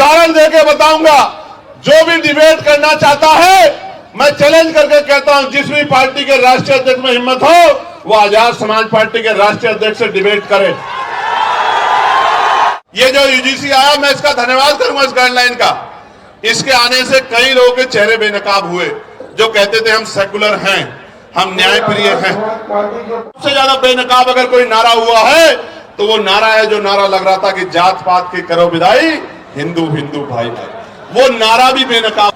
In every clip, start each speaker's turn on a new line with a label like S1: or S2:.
S1: उदाहरण देके बताऊंगा। जो भी डिबेट करना चाहता है, मैं चैलेंज करके कहता हूं, जिस भी पार्टी के राष्ट्रीय अध्यक्ष में हिम्मत हो वो आजाद समाज पार्टी के राष्ट्रीय अध्यक्ष से डिबेट करे। ये जो यूजीसी आया, मैं इसका धन्यवाद करूंगा, इस गाइडलाइन का। इसके आने से कई लोगों के चेहरे बेनकाब हुए जो कहते थे हम सेकुलर हैं, हम न्यायप्रिय हैं। सबसे ज्यादा बेनकाब अगर कोई नारा हुआ है तो वो नारा है जो नारा लग रहा था कि जात पात की करो विदाई, हिंदू हिंदू भाई भाई। वो नारा भी बेनकाब।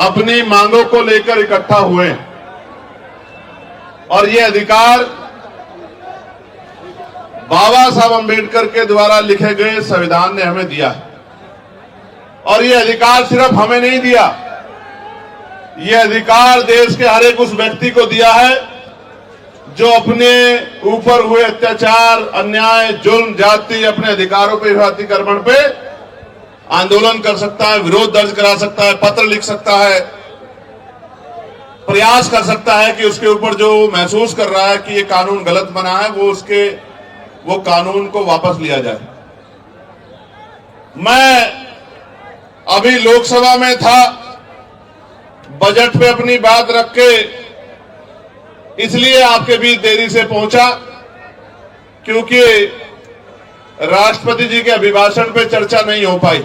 S1: अपनी मांगों को लेकर इकट्ठा हुए और ये अधिकार बाबा साहब अंबेडकर के द्वारा लिखे गए संविधान ने हमें दिया है। और ये अधिकार सिर्फ हमें नहीं दिया, ये अधिकार देश के हर एक उस व्यक्ति को दिया है जो अपने ऊपर हुए अत्याचार, अन्याय, जुल्म, जाति, अपने अधिकारों पे, अतिक्रमण पे आंदोलन कर सकता है, विरोध दर्ज करा सकता है, पत्र लिख सकता है, प्रयास कर सकता है कि उसके ऊपर जो महसूस कर रहा है कि ये कानून गलत बना है वो कानून को वापस लिया जाए। मैं अभी लोकसभा में था, बजट पे अपनी बात रख के इसलिए आपके बीच देरी से पहुंचा क्योंकि राष्ट्रपति जी के अभिभाषण पे चर्चा नहीं हो पाई।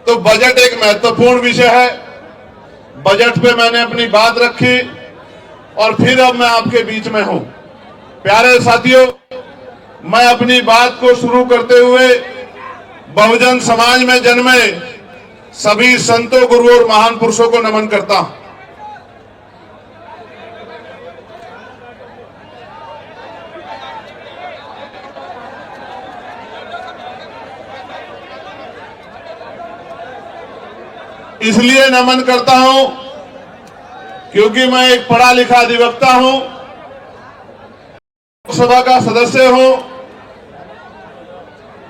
S1: तो बजट एक महत्वपूर्ण विषय है, बजट पे मैंने अपनी बात रखी और फिर अब मैं आपके बीच में हूं। प्यारे साथियों, मैं अपनी बात को शुरू करते हुए बहुजन समाज में जन्मे सभी संतों, गुरुओं और महान पुरुषों को नमन करता हूं। इसलिए नमन करता हूं क्योंकि मैं एक पढ़ा लिखा अधिवक्ता हूं, लोकसभा का सदस्य हूं,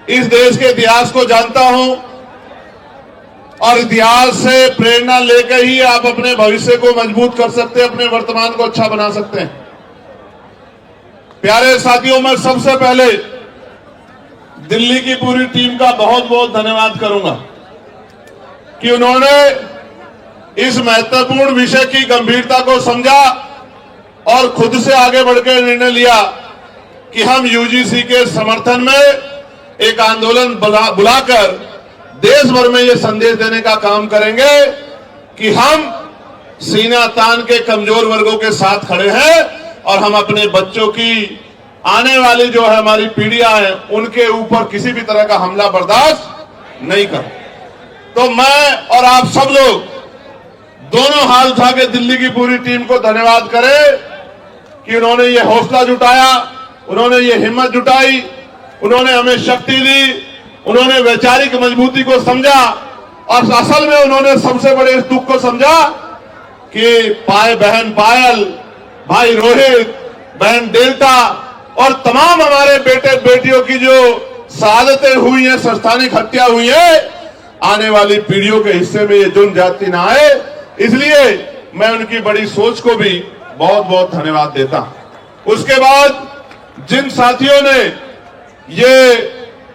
S1: इस देश के इतिहास को जानता हूं और इतिहास से प्रेरणा लेकर ही आप अपने भविष्य को मजबूत कर सकते हैं, अपने वर्तमान को अच्छा बना सकते हैं। प्यारे साथियों, मैं सबसे पहले दिल्ली की पूरी टीम का बहुत बहुत धन्यवाद करूंगा कि उन्होंने इस महत्वपूर्ण विषय की गंभीरता को समझा और खुद से आगे बढ़कर निर्णय लिया कि हम यूजीसी के समर्थन में एक आंदोलन बुलाकर देश भर में ये संदेश देने का काम करेंगे कि हम सीना तान के कमजोर वर्गों के साथ खड़े हैं और हम अपने बच्चों की आने वाली जो है हमारी पीढ़ियां हैं उनके ऊपर किसी भी तरह का हमला बर्दाश्त नहीं कर। तो मैं और आप सब लोग दोनों हाथ उठा के दिल्ली की पूरी टीम को धन्यवाद करें कि उन्होंने ये हौसला जुटाया, उन्होंने ये हिम्मत जुटाई, उन्होंने हमें शक्ति दी, उन्होंने वैचारिक मजबूती को समझा और असल में उन्होंने सबसे बड़े इस दुख को समझा कि बहन पायल, भाई रोहित, बहन डेल्टा और तमाम हमारे बेटे बेटियों की जो शहादतें हुई हैं, संस्थानिक हत्या हुई है, आने वाली पीढ़ियों के हिस्से में ये जुल्म जाति ना आए। इसलिए मैं उनकी बड़ी सोच को भी बहुत बहुत धन्यवाद देता हूं। उसके बाद जिन साथियों ने ये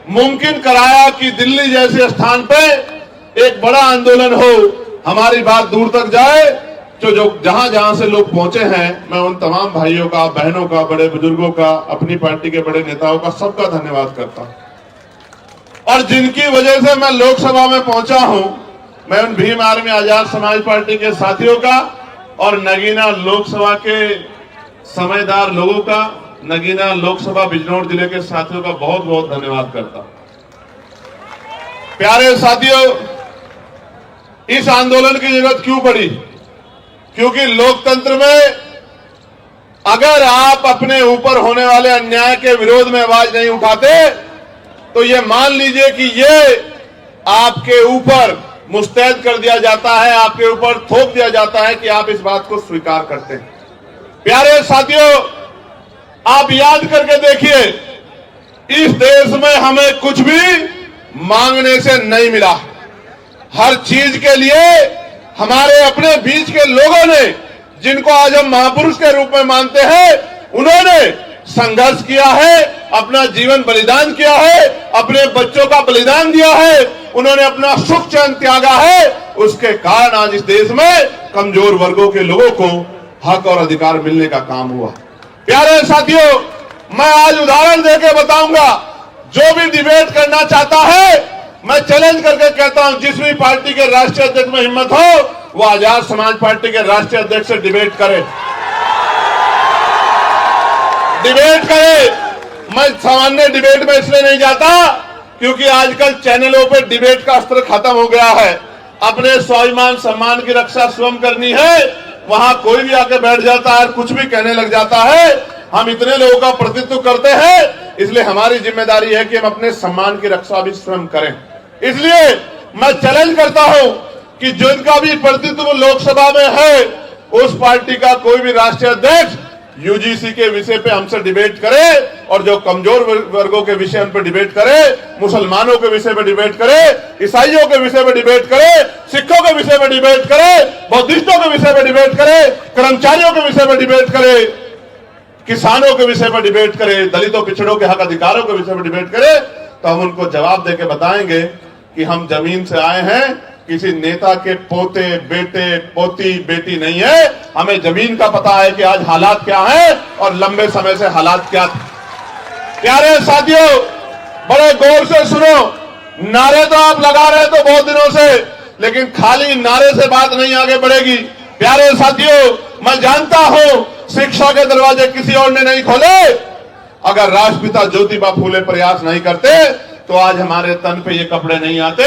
S1: मुमकिन कराया कि दिल्ली जैसे स्थान पे एक बड़ा आंदोलन हो, हमारी बात दूर तक जाए, जो जहां जहां से लोग पहुंचे हैं, मैं उन तमाम भाइयों का, बहनों का, बड़े बुजुर्गों का, अपनी पार्टी के बड़े नेताओं का, सबका धन्यवाद करता हूं। और जिनकी वजह से मैं लोकसभा में पहुंचा हूं, मैं उन भीम आर्मी आजाद समाज पार्टी के साथियों का और नगीना लोकसभा के समझदार लोगों का, नगीना लोकसभा बिजनौर जिले के साथियों का बहुत बहुत धन्यवाद करता हूं। प्यारे साथियों, इस आंदोलन की जरूरत क्यों पड़ी? क्योंकि लोकतंत्र में अगर आप अपने ऊपर होने वाले अन्याय के विरोध में आवाज नहीं उठाते तो ये मान लीजिए कि ये आपके ऊपर मुस्तैद कर दिया जाता है, आपके ऊपर थोप दिया जाता है कि आप इस बात को स्वीकार करते हैं। प्यारे साथियों, आप याद करके देखिए, इस देश में हमें कुछ भी मांगने से नहीं मिला। हर चीज के लिए हमारे अपने बीच के लोगों ने, जिनको आज हम महापुरुष के रूप में मानते हैं, उन्होंने संघर्ष किया है, अपना जीवन बलिदान किया है, अपने बच्चों का बलिदान दिया है, उन्होंने अपना सुख चैन त्यागा है, उसके कारण आज इस देश में कमजोर वर्गों के लोगों को हक और अधिकार मिलने का काम हुआ। प्यारे साथियों, मैं आज उदाहरण देके बताऊंगा, जो भी डिबेट करना चाहता है मैं चैलेंज करके कहता हूं, जिस भी पार्टी के राष्ट्रीय अध्यक्ष में हिम्मत हो वो आजाद समाज पार्टी के राष्ट्रीय अध्यक्ष से डिबेट करे, डिबेट करे। मैं सामान्य डिबेट में इसलिए नहीं जाता क्योंकि आजकल चैनलों पे डिबेट का अस्त्र खत्म हो गया है। अपने स्वाभिमान सम्मान की रक्षा स्वयं करनी है, वहां कोई भी आके बैठ जाता है, कुछ भी कहने लग जाता है। हम इतने लोगों का प्रतिनिधित्व करते हैं, इसलिए हमारी जिम्मेदारी है कि हम अपने सम्मान की रक्षा भी स्वयं करें। इसलिए मैं चैलेंज करता हूं कि जिनका भी प्रतिनिधित्व लोकसभा में है, उस पार्टी का कोई भी राष्ट्रीय अध्यक्ष यूजीसी के विषय पे हमसे डिबेट करे, और जो कमजोर वर्गों के विषय पर डिबेट करे, मुसलमानों के विषय पर डिबेट करे, ईसाइयों के विषय पर डिबेट करे, सिखों के विषय पर डिबेट करे, बौद्धिस्टों के विषय पर डिबेट करे, कर्मचारियों के विषय पर डिबेट करे, किसानों के विषय पर डिबेट करे, दलितों पिछड़ों के हक अधिकारों के विषय पर डिबेट करे, तो हम उनको जवाब देके बताएंगे कि हम जमीन से आए हैं, किसी नेता के पोते बेटे पोती बेटी नहीं है। हमें जमीन का पता है कि आज हालात क्या है और लंबे समय से हालात क्या थे। प्यारे साथियों, बड़े गौर से सुनो, नारे तो आप लगा रहे तो बहुत दिनों से, लेकिन खाली नारे से बात नहीं आगे बढ़ेगी। प्यारे साथियों, मैं जानता हूं शिक्षा के दरवाजे किसी और ने नहीं खोले। अगर राष्ट्रपिता ज्योतिबा फूले प्रयास नहीं करते तो आज हमारे तन पे ये कपड़े नहीं आते।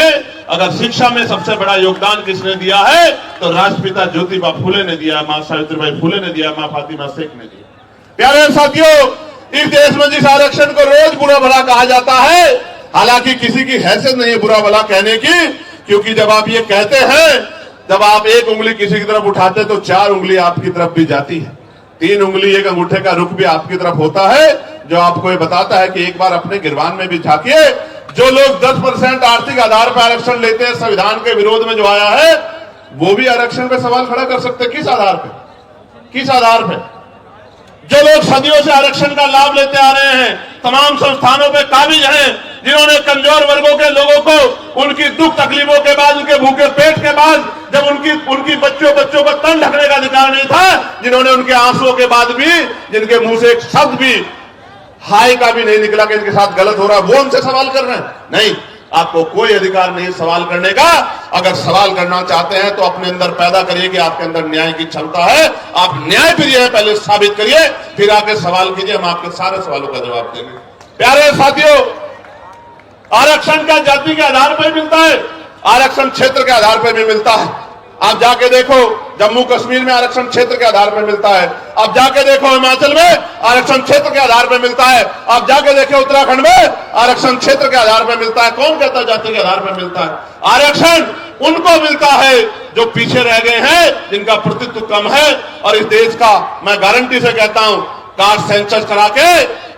S1: अगर शिक्षा में सबसे बड़ा योगदान किसने दिया है तो राष्ट्रपिता ज्योतिबा फूले ने दिया, मां सावित्रीबाई फूले ने दिया, मां फातिमा शेख ने दिया। प्यारे साथियों, इस देश में जिस आरक्षण को रोज बुरा भला कहा जाता है, हालांकि किसी की हैसियत नहीं है बुरा भला कहने की, क्योंकि जब आप ये कहते हैं, जब आप एक उंगली किसी की तरफ उठाते तो 4 उंगली आपकी तरफ भी जाती है, 3 उंगली एक अंगूठे का रुख भी आपकी तरफ होता है, जो आपको ये बताता है कि एक बार अपने गिरबान में भी झांकिए। जो लोग 10% आर्थिक आधार पर आरक्षण लेते हैं, संविधान के विरोध में जो आया है, वो भी आरक्षण पे सवाल खड़ा कर सकते हैं। किस आधार पे, किस आधार पे? जो लोग सदियों से आरक्षण का लाभ लेते आ रहे हैं, तमाम संस्थानों पे काबिज हैं, जिन्होंने कमजोर वर्गों के लोगों को उनकी दुख तकलीफों के बाद, उनके भूखे पेट के बाद, जब उनकी बच्चों को तन ढकने का अधिकार नहीं था, जिन्होंने उनके आंसुओं के बाद भी, जिनके मुंह से एक शब्द भी हाय का भी नहीं निकला कि इनके साथ गलत हो रहा है, वो हमसे सवाल कर रहे हैं। नहीं, आपको कोई अधिकार नहीं सवाल करने का। अगर सवाल करना चाहते हैं तो अपने अंदर पैदा करिए कि आपके अंदर न्याय की क्षमता है, आप न्याय प्रिय हैं, पहले साबित करिए, फिर आके सवाल कीजिए, हम आपके सारे सवालों का जवाब देंगे। प्यारे साथियों, आरक्षण का जाति के आधार पर मिलता है, आरक्षण क्षेत्र के आधार पर भी मिलता है। आप जाके देखो, जम्मू कश्मीर में आरक्षण क्षेत्र के आधार पर मिलता है। आप जाके देखो हिमाचल में आरक्षण क्षेत्र के आधार पर मिलता है। आप जाके देखो उत्तराखंड में आरक्षण क्षेत्र के आधार पर मिलता है। कौन कहता है जाति के आधार पर मिलता है? आरक्षण उनको मिलता है जो पीछे रह गए हैं, जिनका प्रतिनिधित्व कम है। और इस देश का मैं गारंटी से कहता हूं, कास्ट सेंसस करा के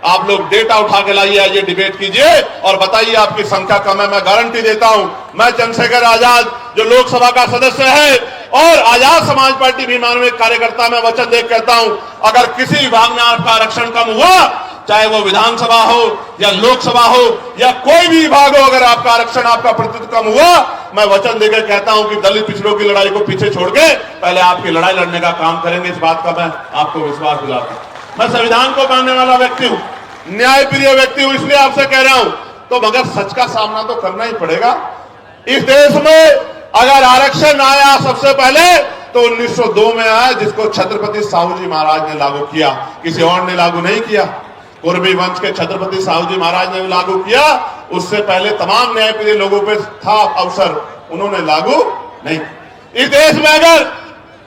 S1: आप लोग डेटा उठा के लाइए, आइए डिबेट कीजिए और बताइए आपकी संख्या कम है। मैं गारंटी देता हूं, मैं चंद्रशेखर आजाद जो लोकसभा का सदस्य है और आजाद समाज पार्टी भी मानवीय कार्यकर्ता, मैं वचन देकर कहता हूं, अगर किसी विभाग में आपका आरक्षण कम हुआ, चाहे वो विधानसभा हो या लोकसभा हो या कोई भी विभाग हो, अगर आपका आरक्षण, आपका प्रतिनिधित्व कम हुआ, मैं वचन देकर कहता हूं कि दलित पिछड़ों की लड़ाई को पीछे छोड़ के पहले आपकी लड़ाई लड़ने का काम करेंगे। इस बात का मैं आपको विश्वास दिलाता हूं। मैं संविधान को मानने वाला व्यक्ति हूं, न्याय प्रिय व्यक्ति हूं, इसलिए आपसे कह रहा हूं। तो मगर सच का सामना तो करना ही पड़ेगा। इस देश में अगर आरक्षण आया सबसे पहले तो 1902 में आया, जिसको छत्रपति साहू जी महाराज ने लागू किया, किसी और ने लागू नहीं किया। कुर्मी वंश के छत्रपति साहू जी महाराज ने लागू किया, उससे पहले तमाम न्यायप्रिय लोगों पे था अवसर, उन्होंने लागू नहीं। इस देश में अगर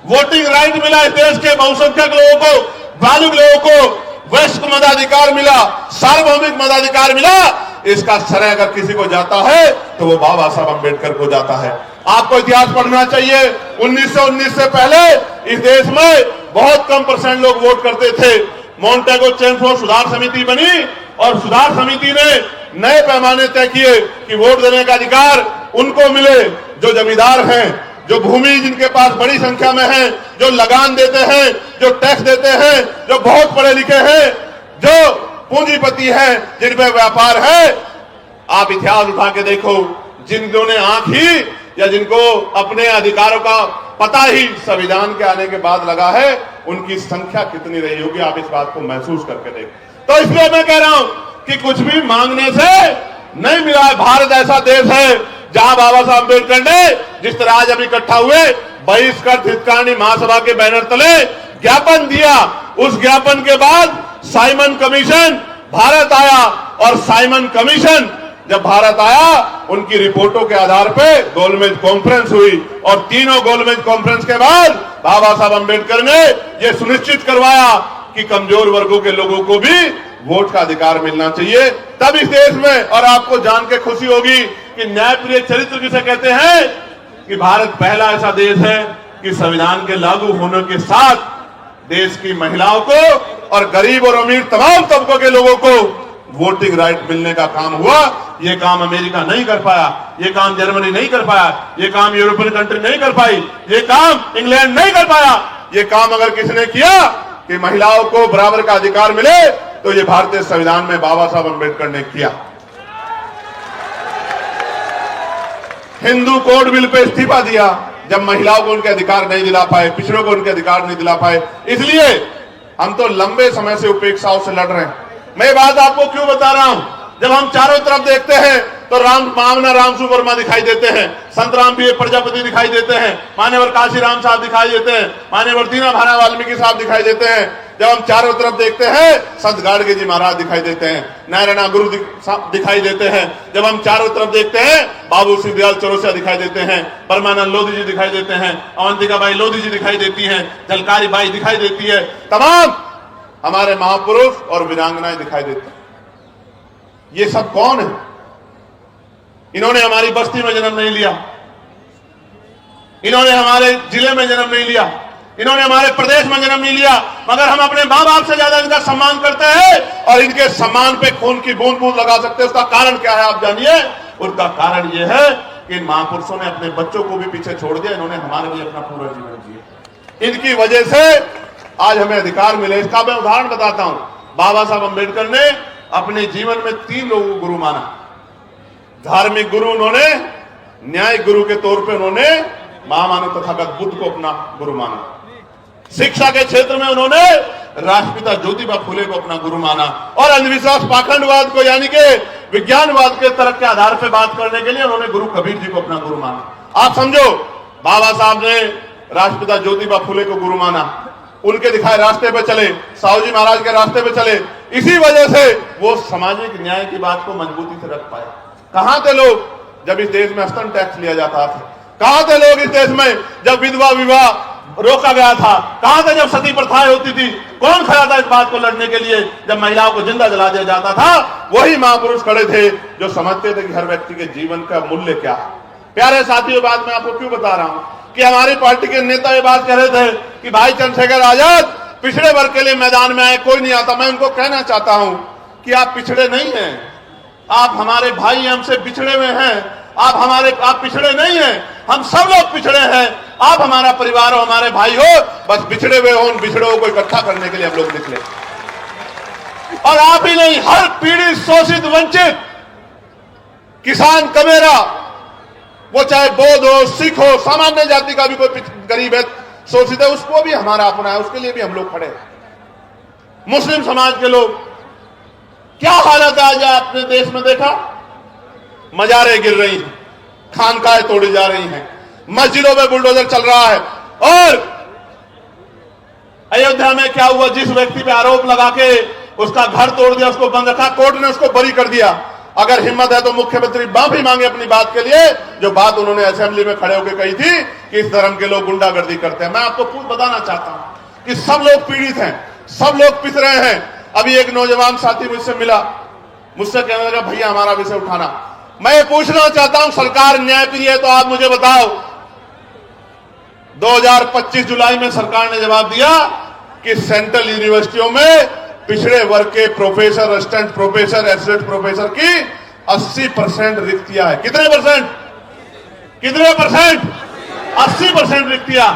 S1: वोटिंग राइट मिला, इस देश के बहुसंख्यक लोगों को, बालुक लोगों को वैश्विक मताधिकार मिला, सार्वभौमिक मताधिकार मिला, इसका श्रेय अगर किसी को जाता है तो वो बाबा साहब अम्बेडकर को जाता है। आपको इतिहास पढ़ना चाहिए। 1919 से पहले इस देश में बहुत कम % लोग वोट करते थे। मॉन्टेगो चेम्सफोर्ड सुधार समिति बनी और सुधार समिति ने नए पैमाने तय किए कि वोट देने का अधिकार उनको मिले जो जमींदार हैं, जो भूमि जिनके पास बड़ी संख्या में है, जो लगान देते हैं, जो टैक्स देते हैं, जो बहुत पढ़े लिखे हैं, जो पूंजीपति हैं, जिन पे व्यापार है। आप इतिहास उठा के देखो, जिन्होंने आंख ही या जिनको अपने अधिकारों का पता ही संविधान के आने के बाद लगा है, उनकी संख्या कितनी रही होगी, आप इस बात को महसूस करके देखो। तो इसलिए मैं कह रहा हूं कि कुछ भी मांगने से नहीं मिला है। भारत ऐसा देश है जहां बाबा साहब अम्बेडकर ने जिस तरह आज अभी इकट्ठा हुए बहिष्कृत हितकानी महासभा के बैनर तले ज्ञापन दिया, उस ज्ञापन के बाद साइमन कमीशन भारत आया, और साइमन कमीशन जब भारत आया, उनकी रिपोर्टों के आधार पर गोलमेज कॉन्फ्रेंस हुई, और तीनों गोलमेज कॉन्फ्रेंस के बाद बाबा साहब अम्बेडकर ने यह सुनिश्चित करवाया कि कमजोर वर्गों के लोगों को भी वोट का अधिकार मिलना चाहिए। तब इस देश में, और आपको जान के खुशी होगी कि न्यायप्रिय चरित्र किसे कहते हैं, कि भारत पहला ऐसा देश है कि संविधान के लागू होने के साथ देश की महिलाओं को और गरीब और अमीर तमाम तबकों के लोगों को वोटिंग राइट मिलने का काम हुआ। यह काम अमेरिका नहीं कर पाया, यह काम जर्मनी नहीं कर पाया, यह काम यूरोपियन कंट्री नहीं कर पाई, यह काम इंग्लैंड नहीं कर पाया। यह काम अगर किसने किया कि महिलाओं को बराबर का अधिकार मिले, तो यह भारतीय संविधान में बाबा साहब अम्बेडकर ने किया। हिंदू कोड बिल पे इस्तीफा दिया जब महिलाओं को उनके अधिकार नहीं दिला पाए, पिछड़ों को उनके अधिकार नहीं दिला पाए। इसलिए हम तो लंबे समय से उपेक्षाओं से लड़ रहे हैं। मैं बात आपको क्यों बता रहा हूं, जब हम चारों तरफ देखते हैं तो मामना रामसु वर्मा दिखाई देते हैं, संत राम पी प्रजापति दिखाई देते हैं, मान्यवर काशी राम साहब दिखाई देते हैं, मान्यवर दीना भाना वाल्मीकि साहब दिखाई देते हैं। जब हम चारों तरफ देखते हैं, संत गाड़गे जी महाराज दिखाई देते हैं, नारायणा गुरु दिखाई देते हैं। जब हम चारों तरफ देखते हैं, बाबू सिंहदयाल चौरसिया दिखाई देते हैं, परमानंद लोधी जी दिखाई देते हैं, अवंतिका बाई लोधी जी दिखाई देती हैं, झलकारी बाई दिखाई देती है, तमाम हमारे महापुरुष और वीरांगनाएं दिखाई देती हैं। ये सब कौन है? इन्होंने हमारी बस्ती में जन्म नहीं लिया, इन्होंने हमारे जिले में जन्म नहीं लिया, इन्होंने हमारे प्रदेश में जन्म नहीं लिया, मगर हम अपने मां बाप से ज्यादा इनका सम्मान करते हैं और इनके सम्मान पे खून की बूंद बूंद लगा सकते हैं। उसका कारण क्या है आप जानिए। उसका कारण यह है कि इन महापुरुषों ने अपने बच्चों को भी पीछे छोड़ दिया, इन्होंने हमारे लिए अपना पूरा जीवन जिया। इनकी वजह से आज हमें अधिकार मिले। इसका मैं उदाहरण बताता हूं। बाबा साहब अम्बेडकर ने अपने जीवन में 3 लोगों को गुरु माना। धार्मिक गुरु उन्होंने, न्यायिक गुरु के तौर पे उन्होंने महामानव तथागत बुद्ध को अपना गुरु माना। शिक्षा के क्षेत्र में उन्होंने राष्ट्रपिता ज्योतिबा फुले को अपना गुरु माना, और अंधविश्वास पाखंडवाद को यानी कि विज्ञानवाद के तर्क के आधार पर बात करने के लिए उन्होंने गुरु कबीर जी को अपना गुरु माना। आप समझो, बाबा साहब ने राष्ट्रपिता ज्योतिबा फुले को गुरु माना, उनके दिखाए रास्ते पे चले, साहू जी महाराज के रास्ते पे चले। इसी वजह से वो सामाजिक न्याय की बात को मजबूती से रख पाए। कहां थे लोग जब इस देश में स्तन टैक्स लिया जाता था? कहां थे लोग इस देश में जब विधवा विवाह रोका गया था? कहां थे जब सती प्रथाएं होती थी? कौन खड़ा था इस बात को लड़ने के लिए जब महिलाओं को जिंदा जला दिया जाता था? वही महापुरुष खड़े थे जो समझते थे कि हर व्यक्ति के जीवन का मूल्य क्या है। प्यारे साथियों, बात मैं आपको क्यों बता रहा हूं कि हमारी पार्टी के नेता ये बात कह रहे थे कि भाई चंद्रशेखर आजाद पिछड़े वर्ग के लिए मैदान में आए, कोई नहीं आता। मैं उनको कहना चाहता हूं कि आप पिछड़े नहीं हैं, आप हमारे भाई हमसे बिछड़े हुए हैं। आप पिछड़े नहीं हैं, हम सब लोग पिछड़े हैं। आप हमारा परिवार हो, हमारे भाई हो, बस बिछड़े हुए हो, उन बिछड़ों को इकट्ठा करने के लिए हम लोग निकले। और आप ही नहीं, हर पीड़ित, शोषित, वंचित, किसान, कमेरा, वो चाहे बौद्ध हो, सिख हो, सामान्य जाति का भी कोई गरीब है, शोषित है, उसको भी हमारा अपना है, उसके लिए भी हम लोग खड़े हैं। मुस्लिम समाज के लोग, क्या हालत आज आपने देश में देखा? मजारें गिर रही हैं, खानकाएं तोड़ी जा रही हैं, मस्जिदों में बुलडोजर चल रहा है। और अयोध्या में क्या हुआ? जिस व्यक्ति पे आरोप लगा के उसका घर तोड़ दिया, उसको बंद रखा, कोर्ट ने उसको बरी कर दिया। अगर हिम्मत है तो मुख्यमंत्री माफी मांगे अपनी बात के लिए, जो बात उन्होंने असेंबली में खड़े होकर कही थी कि इस धर्म के लोग गुंडागर्दी करते हैं। मैं आपको खुद बताना चाहता हूं कि सब लोग पीड़ित हैं, सब लोग पिस रहे हैं। अभी एक नौजवान साथी मुझसे मिला, मुझसे कहने लगा भैया हमारा विषय उठाना। मैं ये पूछना चाहता हूं, सरकार न्यायप्रिय है तो आप मुझे बताओ, 2025 जुलाई में सरकार ने जवाब दिया कि सेंट्रल यूनिवर्सिटियों में पिछड़े वर्ग के professor, assistant professor, associate professor की 80% रिक्तियां है। कितने परसेंट? 80% रिक्तियां।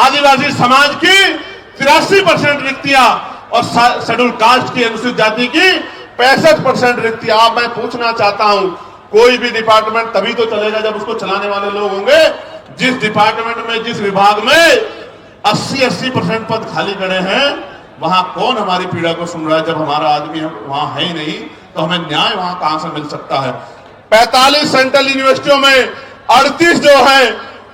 S1: आदिवासी समाज की 83% रिक्तियां। और शेड्यूल कास्ट की अनुसूचित जाति की 65% रिक्ति। आप मैं पूछना चाहता हूं, कोई भी डिपार्टमेंट तभी तो चलेगा जब उसको चलाने वाले लोग होंगे। जिस डिपार्टमेंट में, जिस विभाग में 80% पद खाली पड़े हैं, वहां कौन हमारी पीड़ा को सुन रहा है? जब हमारा आदमी वहां है ही नहीं तो हमें न्याय वहां कहां से मिल सकता है? 45 सेंट्रल यूनिवर्सिटियों में 38 जो है,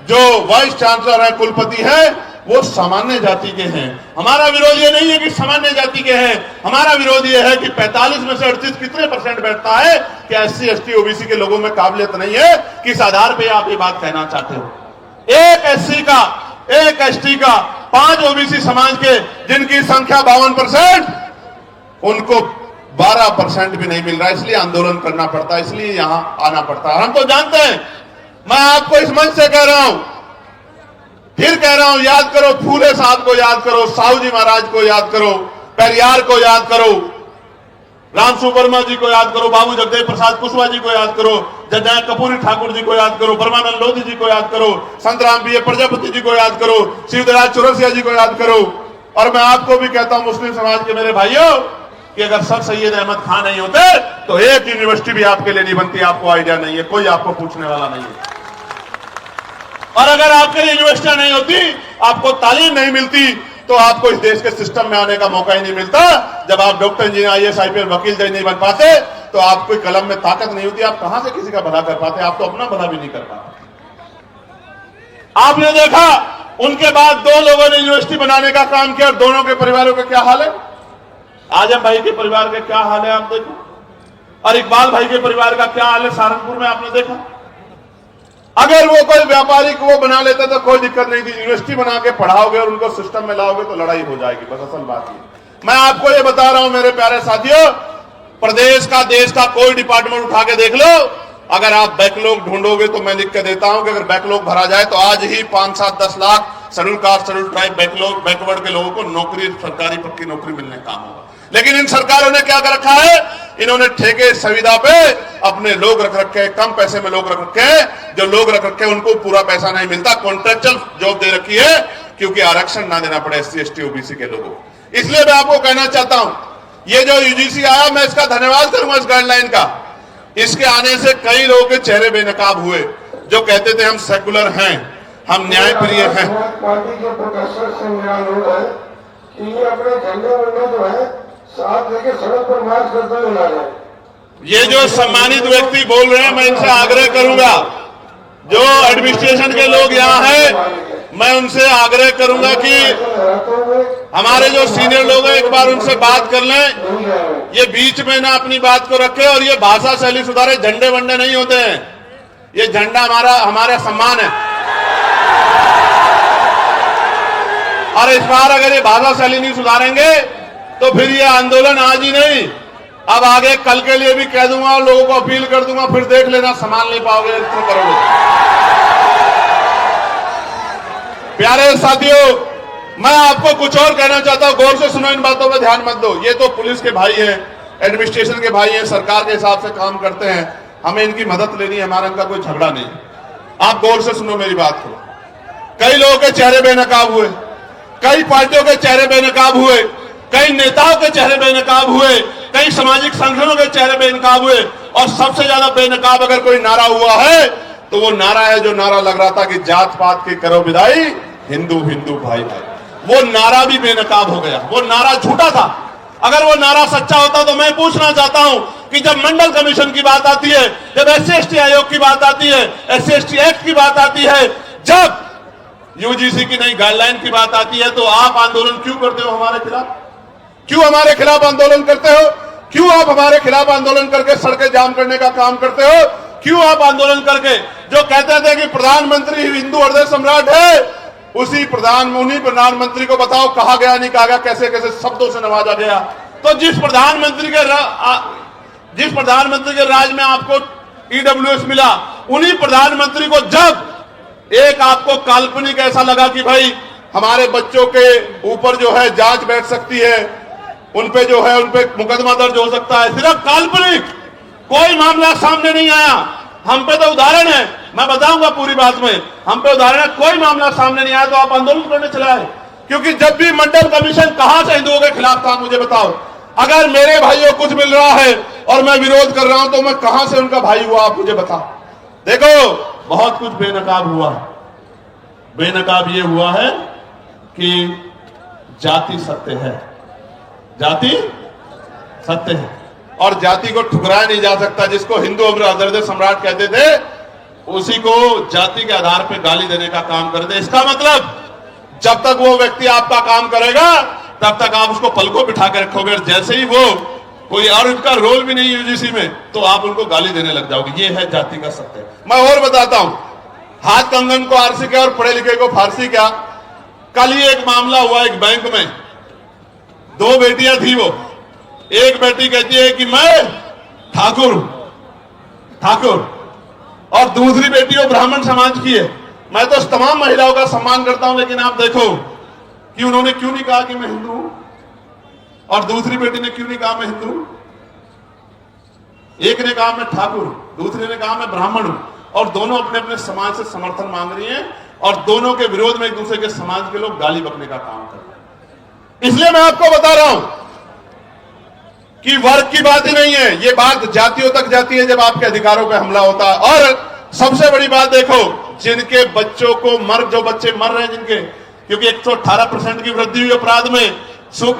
S1: जो वाइस चांसलर है, कुलपति है, वो सामान्य जाति के हैं। हमारा विरोध ये नहीं है कि सामान्य जाति के हैं, हमारा विरोध ये है कि 45 में से 38 कितने परसेंट बैठता है कि SC ST OBC के लोगों में काबिलियत नहीं है? किस आधार पे आप ये बात कहना चाहते हो? एक SC का, एक ST का, 5 OBC समाज के जिनकी संख्या 52%, उनको 12% भी नहीं मिल रहा, इसलिए आंदोलन करना पड़ता है, इसलिए यहां आना पड़ता है। हम तो जानते हैं, मैं आपको इस मंच से कह रहा हूं, फिर कह रहा हूं, याद करो फूले साहब को, याद करो साहू जी महाराज को, याद करो पेरियार को, याद करो रामसु वर्मा जी को, याद करो बाबू जगदेव प्रसाद कुशवाहा जी को, याद करो जननायक कपूरी ठाकुर जी को, याद करो परमानंद लोधी जी को, याद करो संत राम BA प्रजापति जी को, याद करो शिवदराज चौरसिया जी को, याद करो। और मैं आपको भी कहता हूं, मुस्लिम समाज के मेरे भाइयों, कि अगर सर सैयद अहमद खान नहीं होते तो एक यूनिवर्सिटी भी आपके लिए नहीं बनती। आपको आइडिया नहीं है, कोई आपको पूछने वाला नहीं है। और अगर आपके लिए यूनिवर्सिटियां नहीं होती, आपको तालीम नहीं मिलती, तो आपको इस देश के सिस्टम में आने का मौका ही नहीं मिलता। जब आप डॉक्टर, इंजीनियर, IAS IPS वकील जज नहीं बन पाते, तो आपको कलम में ताकत नहीं होती, आप कहां से किसी का भला कर पाते? आप तो अपना भला भी नहीं कर पाते। आपने देखा, उनके बाद 2 लोगों ने यूनिवर्सिटी बनाने का काम किया, और दोनों के परिवारों का क्या हाल है? आजम भाई के परिवार का क्या हाल है आप देखो, और इकबाल भाई के परिवार का क्या हाल है सहारनपुर में, आपने देखा। अगर वो कोई व्यापारी को वो बना लेता तो कोई दिक्कत नहीं थी। यूनिवर्सिटी बना के पढ़ाओगे और उनको सिस्टम में लाओगे तो लड़ाई हो जाएगी, बस असल बात ये। मैं आपको ये बता रहा हूं मेरे प्यारे साथियों, प्रदेश का, देश का कोई डिपार्टमेंट उठा के देख लो, अगर आप बैकलॉग ढूंढोगे तो मैं लिख के देता हूं कि अगर बैकलॉग भरा जाए तो आज ही 5, 7, 10 lakh schedule caste, schedule tribe, backlog, backward के लोगों को नौकरी, सरकारी पक्की नौकरी मिलने का काम होगा। लेकिन इन सरकारों ने क्या कर रखा है? इन्होंने ठेके सुविधा पे अपने लोग रख रखे, कम पैसे में लोग रख रखे, जो लोग रख रखे उनको पूरा पैसा नहीं मिलता, कॉन्ट्रेक्चुअल जॉब दे रखी है, क्योंकि आरक्षण ना देना पड़े SC ST OBC के लोगों को। इसलिए मैं आपको कहना चाहता हूं, ये जो UGC आया, मैं इसका धन्यवाद करूंगा इस गाइडलाइन का। इसके आने से कई लोगों के चेहरे बेनकाब हुए, जो कहते थे हम सेकुलर हैं, हम न्यायप्रिय हैं।
S2: पार्टी के प्रोफेसर से मेरा अनुरोध है कि ये अपने झंडे वंडे जो है साथ लेके सड़क पर मार्च करते हुए ला जाए।
S1: ये जो सम्मानित व्यक्ति बोल रहे हैं, मैं इनसे आग्रह करूंगा, जो एडमिनिस्ट्रेशन के लोग यहाँ हैं, मैं उनसे आग्रह करूंगा कि हमारे जो सीनियर लोग हैं, एक बार उनसे बात कर लें, ये बीच में ना अपनी बात को रखे और ये भाषा शैली सुधारे। झंडे वंडे नहीं होते हैं, ये झंडा हमारा सम्मान है। और इस बार अगर ये भाषा शैली नहीं सुधारेंगे तो फिर ये आंदोलन आज ही नहीं, अब आगे कल के लिए भी कह दूंगा और लोगों को अपील कर दूंगा, फिर देख लेना संभाल नहीं पाओगे, क्यों करोगे। प्यारे साथियों, मैं आपको कुछ और कहना चाहता हूं, गौर से सुनो, इन बातों पर ध्यान मत दो। ये तो पुलिस के भाई हैं, एडमिनिस्ट्रेशन के भाई हैं, सरकार के हिसाब से काम करते हैं, हमें इनकी मदद लेनी है, हमारा इनका कोई झगड़ा नहीं। आप गौर से सुनो मेरी बात को। कई लोगों के चेहरे बेनकाब हुए, कई पार्टियों के चेहरे बेनकाब हुए, कई नेताओं के चेहरे बेनकाब हुए, कई सामाजिक संगठनों के चेहरे बेनकाब हुए, और सबसे ज्यादा बेनकाब अगर कोई नारा हुआ है तो वो नारा है जो नारा लग रहा था कि जात पात की करो विदाई, हिंदू हिंदू भाई भाई। वो नारा भी बेनकाब हो गया, वो नारा झूठा था। अगर वो नारा सच्चा होता तो मैं पूछना चाहता हूं कि जब मंडल कमीशन की बात आती है, जब SC ST आयोग की बात आती है, SC ST एक्ट की बात आती है, जब UGC की नई गाइडलाइन की बात आती है, तो आप आंदोलन क्यों करते हो हमारे खिलाफ? क्यों हमारे खिलाफ आंदोलन करते हो? क्यों आप हमारे खिलाफ आंदोलन करके सड़कें जाम करने का काम करते हो? क्यों आप आंदोलन करके, जो कहते थे कि प्रधानमंत्री हिंदू हृदय सम्राट है, उन्हीं प्रधानमंत्री को बताओ कहा गया, नहीं कहा गया, कैसे कैसे शब्दों से नवाजा गया। तो जिस प्रधानमंत्री के राज में आपको EWS मिला, उन्हीं प्रधानमंत्री को जब एक आपको काल्पनिक ऐसा लगा कि भाई हमारे बच्चों के ऊपर जो है जांच बैठ सकती है, उनपे जो है उनपे मुकदमा दर्ज हो सकता है, सिर्फ काल्पनिक, कोई मामला सामने नहीं आया। हम पे तो उदाहरण है, मैं बताऊंगा पूरी बात में, हम पे उदाहरण है, कोई मामला सामने नहीं आया तो आप आंदोलन करने चले आए। क्योंकि जब भी मंडल कमीशन कहां से हिंदुओं के खिलाफ था, मुझे बताओ। अगर मेरे भाइयों को कुछ मिल रहा है और मैं विरोध कर रहा हूं तो मैं कहां से उनका भाई हुआ, आप मुझे बताओ। देखो, बहुत कुछ बेनकाब हुआ। बेनकाब ये हुआ है कि जाति सत्य है, जाति सत्य है, और जाति को ठुकराया नहीं जा सकता। जिसको हिंदू हृदय सम्राट कहते थे, उसी को जाति के आधार पर गाली देने का काम कर दे। इसका मतलब जब तक वो व्यक्ति आपका काम करेगा तब तक आप उसको पलकों बिठा के रखोगे, और जैसे ही वो कोई और उनका रोल भी नहीं यूजीसी में, तो आप उनको गाली देने लग जाओगे। ये है जाति का सत्य। मैं और बताता हूं, हाथ कंगन को आरसी क्या और पढ़े लिखे को फारसी क्या। कल ही एक मामला हुआ एक बैंक में, दो बेटियां थी। वो एक बेटी कहती है कि मैं ठाकुर ठाकुर, और दूसरी बेटी वो ब्राह्मण समाज की है। मैं तो तमाम महिलाओं का सम्मान करता हूं, लेकिन आप देखो कि उन्होंने क्यों नहीं कहा कि मैं हिंदू हूं, और दूसरी बेटी ने क्यों नहीं कहा मैं हिंदू हूं। एक ने कहा मैं ठाकुर, दूसरे ने कहा मैं ब्राह्मण हूं, और दोनों अपने अपने समाज से समर्थन मांग रही हैं, और दोनों के विरोध में एक दूसरे के समाज के लोग गाली बकने का काम कर रहे हैं। इसलिए मैं आपको बता रहा हूं कि वर्ग की बात ही नहीं है, ये बात जातियों तक जाती है जब आपके अधिकारों पर हमला होता है। और सबसे बड़ी बात देखो, जिनके बच्चों को जो बच्चे मर रहे हैं जिनके, क्योंकि 118% की वृद्धि हुई अपराध में।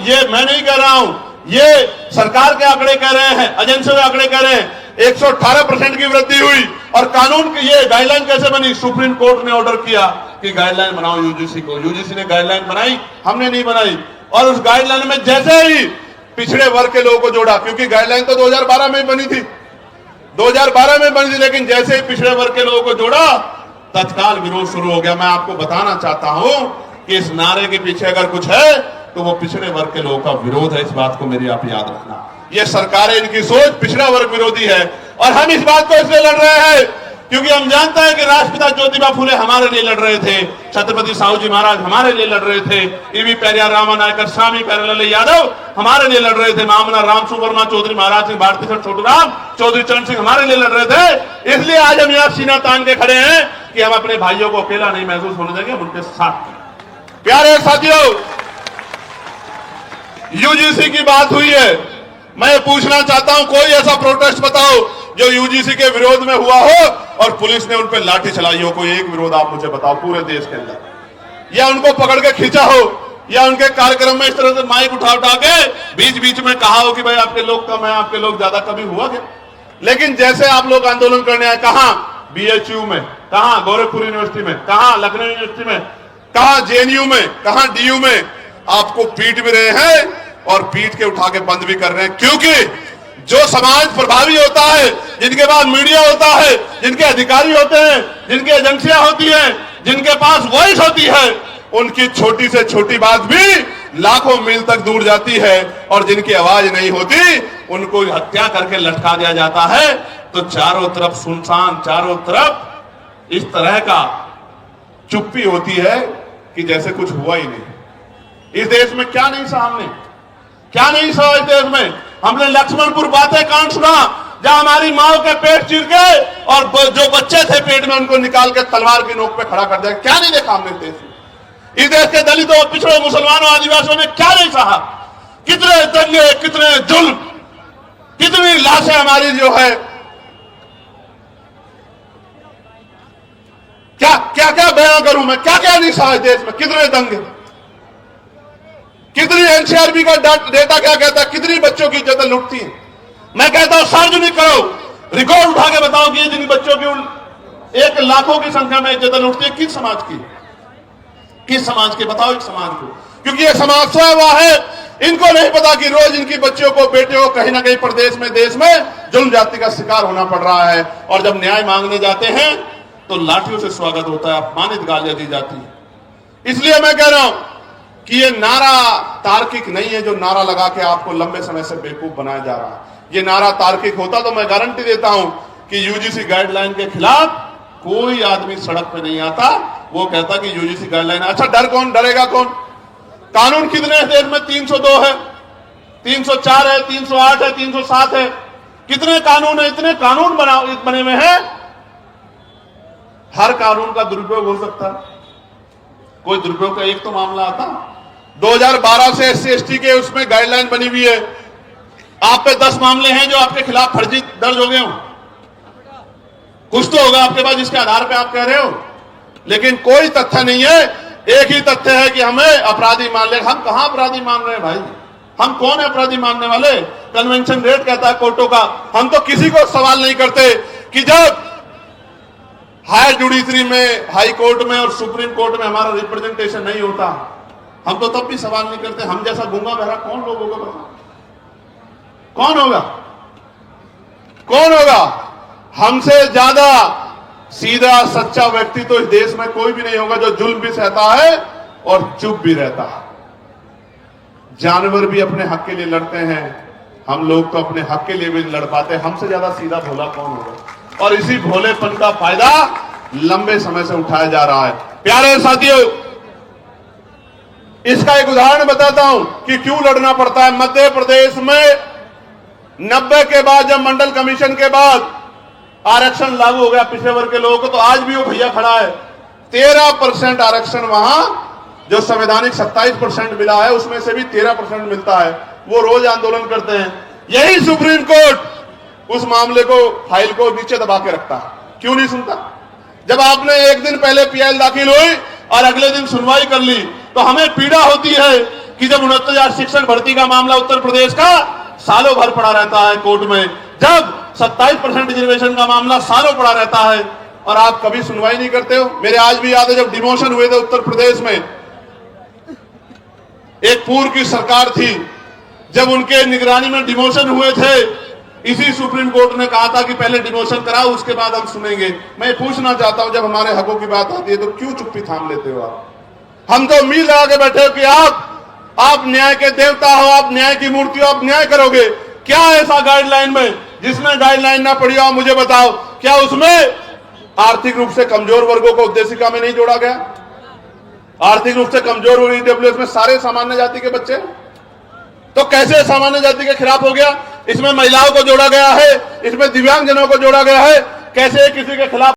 S1: ये मैं नहीं कह रहा हूं, ये सरकार के आंकड़े कह रहे हैं, एजेंसियों के आंकड़े कह रहे हैं। 118% की वृद्धि हुई, और कानून की ये गाइडलाइन कैसे बनी? सुप्रीम कोर्ट ने ऑर्डर किया कि गाइडलाइन बनाओ यूजीसी को। यूजीसी ने गाइडलाइन बनाई, हमने नहीं बनाई। और उस गाइडलाइन में जैसे ही पिछड़े वर्ग के लोगों को जोड़ा, क्योंकि गाइडलाइन तो 2012 में बनी थी, 2012 में बनी थी, लेकिन जैसे ही पिछड़े वर्ग के लोगों को जोड़ा, तत्काल विरोध शुरू हो गया। मैं आपको बताना चाहता हूं कि इस नारे के पीछे अगर कुछ है तो वो पिछड़े वर्ग के लोगों का विरोध है। इस बात को मेरी आप याद रखना। ये सरकारें, इनकी सोच पिछड़ा वर्ग विरोधी है, और हम इस बात को इसलिए लड़ रहे हैं क्योंकि हम जानते हैं कि राष्ट्रपिता ज्योतिबा फुले हमारे लिए लड़ रहे थे, छत्रपति साहू जी महाराज हमारे लिए लड़ रहे थे, ईवी पेरियार रामानायकर, स्वामी प्यारेलाल यादव हमारे लिए लड़ रहे थे, मामला राम सुवर्मा चौधरी, महाराज सिंह भारती सर, छोटूराम चौधरी, चरण सिंह हमारे लिए लड़ रहे थे। इसलिए आज हम यहाँ सीना तान के खड़े हैं कि हम अपने भाइयों को अकेला नहीं महसूस होने देंगे, उनके साथ। प्यारे साथियों, यूजीसी की बात हुई है, मैं पूछना चाहता हूं, कोई ऐसा प्रोटेस्ट बताओ जो यूजीसी के विरोध में हुआ हो और पुलिस ने उन पर लाठी चलाई हो। कोई एक विरोध आप मुझे बताओ पूरे देश के अंदर, या उनको पकड़ के खींचा हो, या उनके कार्यक्रम में इस तरह से माइक उठा उठा के बीच बीच में कहा हो कि भाई आपके लोग कम है, आपके लोग ज्यादा, कभी हुआ क्या? लेकिन जैसे आप लोग आंदोलन करने आए, कहां बीएचयू में, कहां गोरखपुर यूनिवर्सिटी में, कहां लखनऊ यूनिवर्सिटी में, कहां जेएनयू में, कहां डीयू में, आपको पीट भी रहे हैं और पीट के उठा के बंद भी कर रहे हैं। क्योंकि जो समाज प्रभावी होता है, जिनके पास मीडिया होता है, जिनके अधिकारी होते हैं, जिनकी एजेंसियां होती हैं, जिनके पास वॉइस होती है, उनकी छोटी से छोटी बात भी लाखों मील तक दूर जाती है, और जिनकी आवाज नहीं होती उनको हत्या करके लटका दिया जाता है। तो चारों तरफ सुनसान, चारों तरफ इस तरह का चुप्पी होती है कि जैसे कुछ हुआ ही नहीं। इस देश में क्या नहीं सहा हमने, क्या नहीं सहा इस देश में। हमने लक्ष्मणपुर बातें कांड सुना, जहां हमारी माओ के पेट चीर के और जो बच्चे थे पेट में उनको निकाल के तलवार की नोक पे खड़ा कर दिया। क्या नहीं देखा हमने इस देश में। इस देश के दलितों, पिछड़े मुसलमानों, आदिवासियों ने क्या नहीं सहा। कितने दंगे, कितने जुल्म, कितनी लाशें हमारी जो है, क्या क्या बयां करूं मैं, क्या क्या नहीं सहा इस देश में। कितने दंगे, कितनी एनसीआरबी का डेटा क्या कहता है, कितनी बच्चों की इज्जत लुटती है। मैं कहता हूं सार्वजनिक करो, रिकॉर्ड उठा के बताओ कि जिन बच्चों की 1 लाखों की संख्या में इज्जत लुटती है, किस समाज की, किस समाज के, बताओ एक समाज को। क्योंकि ये समाज सोया हुआ है, इनको नहीं पता कि रोज इनकी बच्चियों को, बेटियों को कहीं ना कहीं प्रदेश में, देश में जुल्म जाति का शिकार होना पड़ रहा है। और जब न्याय मांगने जाते हैं तो लाठियों से स्वागत होता है, अपमानित गालियां दी जाती है। इसलिए मैं कह रहा हूं कि ये नारा तार्किक नहीं है, जो नारा लगा के आपको लंबे समय से बेवकूफ बनाया जा रहा है। ये नारा तार्किक होता तो मैं गारंटी देता हूं कि यूजीसी गाइडलाइन के खिलाफ कोई आदमी सड़क पे नहीं आता। वो कहता कि यूजीसी गाइडलाइन, अच्छा डर कौन, डरेगा कौन? कानून कितने देश में? 302 है, 304 है, 308 है, 307 है, कितने कानून है? इतने कानून बने हुए हैं, हर कानून का दुरुपयोग हो सकता है। कोई दुरुपयोग का एक तो मामला आता 2012 से SC/ST के उसमें गाइडलाइन बनी हुई है। आप पे 10 मामले हैं जो आपके खिलाफ फर्जी दर्ज हो गए हो। कुछ तो होगा आपके पास जिसके आधार पे आप कह रहे हो, लेकिन कोई तथ्य नहीं है। एक ही तथ्य है कि हमें अपराधी मान ले। हम कहां अपराधी मान रहे हैं भाई? हम कौन है अपराधी मानने वाले? कन्वेंशन रेट कहता है कोर्टों का। हम तो किसी को सवाल नहीं करते कि जब हायर जुडिशरी में, हाई कोर्ट में और सुप्रीम कोर्ट में हमारा रिप्रेजेंटेशन नहीं होता, हम तो तब भी सवाल नहीं करते। हम जैसा गूंगा बहरा कौन लोग होगा? बताओ कौन होगा? कौन होगा? हमसे ज्यादा सीधा सच्चा व्यक्ति तो इस देश में कोई भी नहीं होगा जो जुल्म भी सहता है और चुप भी रहता है। जानवर भी अपने हक के लिए लड़ते हैं, हम लोग तो अपने हक के लिए भी लड़ पाते हैं। हमसे ज्यादा सीधा भोला कौन होगा? और इसी भोलेपन का फायदा लंबे समय से उठाया जा रहा है। प्यारे साथियों, इसका एक उदाहरण बताता हूं कि क्यों लड़ना पड़ता है। मध्य प्रदेश में 90 के बाद, जब मंडल कमीशन के बाद आरक्षण लागू हो गया पिछड़े वर्ग के लोगों को, तो आज भी वो भैया खड़ा है। 13% आरक्षण वहां जो संवैधानिक 27% मिला है, उसमें से भी 13% मिलता है। वो रोज आंदोलन करते हैं। यही सुप्रीम कोर्ट उस मामले को, फाइल को नीचे दबा के रखता है। क्यों नहीं सुनता? जब आपने एक दिन पहले PIL दाखिल हुई और अगले दिन सुनवाई कर ली, तो हमें पीड़ा होती है कि जब 69,000 शिक्षक भर्ती का मामला उत्तर प्रदेश का सालों भर पड़ा रहता है कोर्ट में, जब 27% रिजर्वेशन का मामला सालों पड़ा रहता है और आप कभी सुनवाई नहीं करते हो। मेरे आज भी याद है जब डिमोशन हुए थे उत्तर प्रदेश में, एक पूर्व की सरकार थी, जब उनके निगरानी में डिमोशन हुए थे, इसी सुप्रीम कोर्ट ने कहा था कि पहले डिमोशन कराओ, उसके बाद हम सुनेंगे। मैं पूछना चाहता हूं, जब हमारे हकों की बात आती है तो क्यों चुप्पी थाम लेते हो आप? हम तो उम्मीद लगा के बैठे हो कि आप न्याय के देवता हो, आप न्याय की मूर्ति हो, आप न्याय करोगे। क्या ऐसा गाइडलाइन में जिसमें गाइडलाइन ना पड़ी हो? मुझे बताओ, क्या उसमें आर्थिक रूप से कमजोर वर्गों को उद्देशिका में नहीं जोड़ा गया? आर्थिक रूप से कमजोर वर्ग EWS में सारे सामान्य जाति के बच्चे, तो कैसे सामान्य जाति के खिलाफ हो गया? इसमें महिलाओं को जोड़ा गया है, इसमें दिव्यांगजनों को जोड़ा गया है, कैसे किसी के खिलाफ